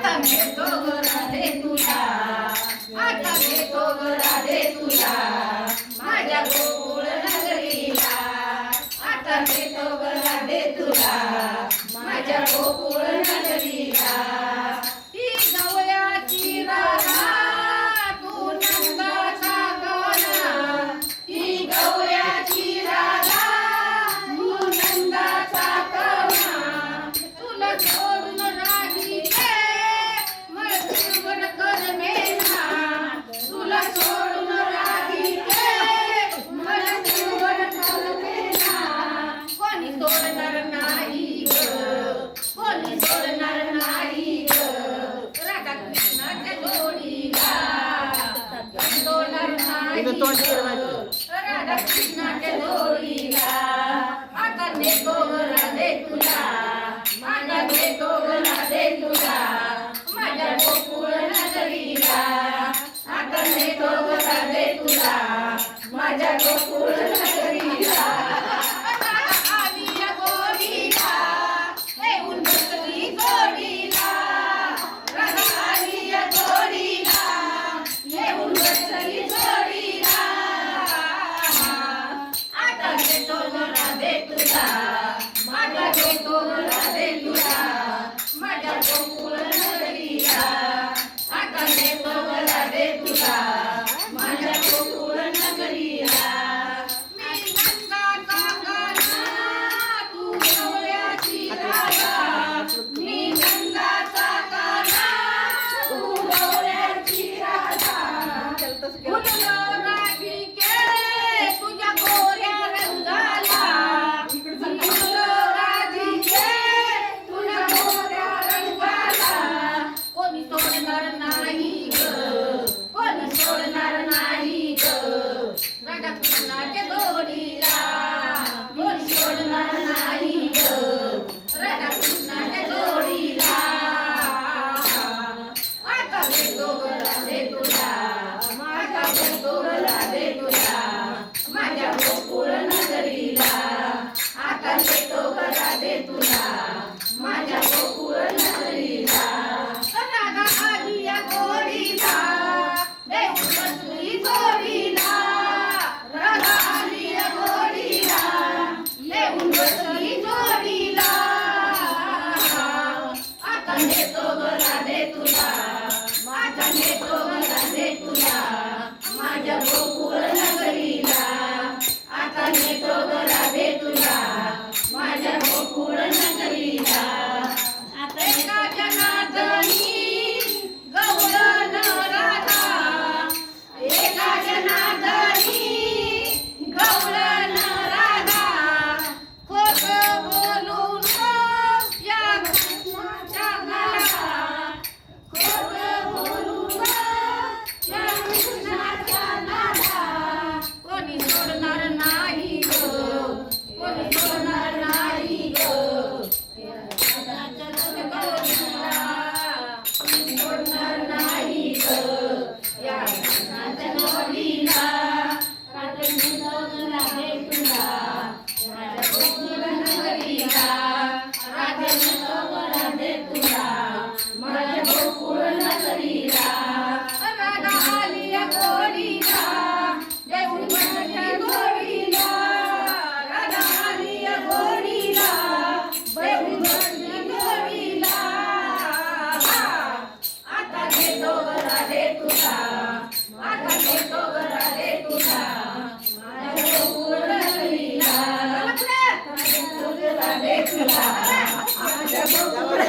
आता घेतो ग राधे तुला, आता घेतो ग राधे तुला माझ्या गोकुळ नगरीला, आता घेतो ग राधे तुला माझ्या गोकुळ नगरीला. ही गवळ्याची राधा तू नंदाचा गवळा, ही गवळ्याची राधा तू नंदाचा गवळा. तुला सोडून राधिके मला जीवन करमेना, तुला सोडून राधिके मला जीवन करमेना. कोणी सोडणार नाही ग, कोणी सोडणार नाही ग राधा कृष्णाच्या जोडीला, सोडणार नाही ग राधा कृष्णाच्या जोडीला. आता नेतो ग राधे तुला, आता नेतो ग राधे तुला माझ्या गोकुळ नगरीला, आता नेतो ग राधे तुला माझ्या गोकुळ नगरीला. आली या गोडीला येऊन बसली जोडीला, राधा आली या जोडीला येऊन बसली जोडीला. आता घेतो ग राधे तुला, माझा घेतो ग राधे तुला माझ्या गोकुळ नगरीला, आता घेतो ग राधे तुला माझ्या गोकुळ नगरीला. मी नंदाचा कान्हा तू गवळ्याची राधा, मी नंदाचा कान्हा तू गवळ्याची राधा. फुललो राधिके तुझ्या गोऱ्या रंगाला, फुललो राधिके तुझ्या गोऱ्या रंगाला. कोणी सोडणार नाही ग, कोणी सोडणार नाही ग राधा कृष्णाच्या जोडीला, कोणी सोडणार नाही ग राधा कृष्णाच्या जोडीला. आता घेतो ग राधे तुला, आता घेतो ग राधे तुला माझ्या गोकुळ नगरीला, आता घेतो ग राधे तुला माझ्या गोकुळ नगरीला. राधा आली या गोडीला येऊन बसली जोडीला, राधा आली या गोडीला येऊन बसली जोडीला. आता घेतो ग राधे तुला, आता घेतो ग राधे तुला माझ्या गोकुळ नगरीला, आता घेतो ग राधे तुला माझ्या गोकुळ नगरीला. एका जनार्दनी गवळण राधा, एका जनार्दनी गवळण राधा. खोटं बोलून या कृष्णाच्या नादा, खोटं बोलून या कृष्णाच्या नादा. कोणी सोडणार नाही ग, कोणी सोडणार नाही ग सोडणार नाही ग या कृष्णाच्या जोडीला. राधे नेतो ग राधे तुला माझ्या गोकुळ नगरीला, राधे नेतो ग राधे तुला माझ्या गोकुळ नगरीला. राधा आली या गोडीला येऊन बसली जोडीला, राधा आली या गोडीला येऊन बसली जोडीला. आता घेतो ग राधे तुला, आता घेतो ग राधे तुला माझ्या गोकुळ नगरीला, आता घेतो ग राधे तुला माझ्या गोकुळ